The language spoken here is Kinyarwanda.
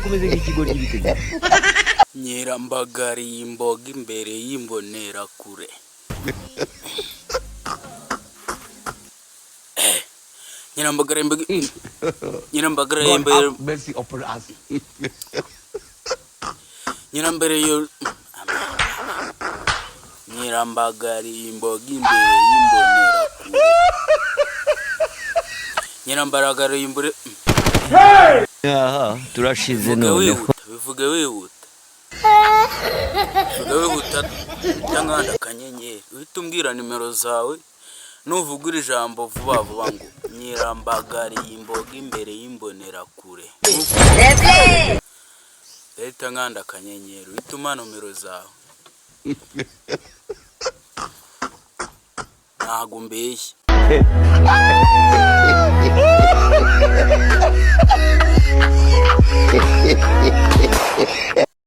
kumeze nk'ikigori giteze. Nyirambagari imboga imbere y'imbonera kure. Nyirambagari imboga. Nyirambagari imbere. Mercy upon us. Nyirambere yo. Nyirambagari imboga imbere y'imbonera kure. Nyirambagari imbere. Aha, turashize none. Bivuge wihuta. Bivuge wihuta cyangwa ndakanyenyeri. Uhita umbwira nimero zawe. Nuvugura ijambo vuba vuba ngo nyirambagari imboga imbere y'imbonera kure. Leta nganda kanyenyeri. Uhita umpa nomero zawe. Ntago mbeshye.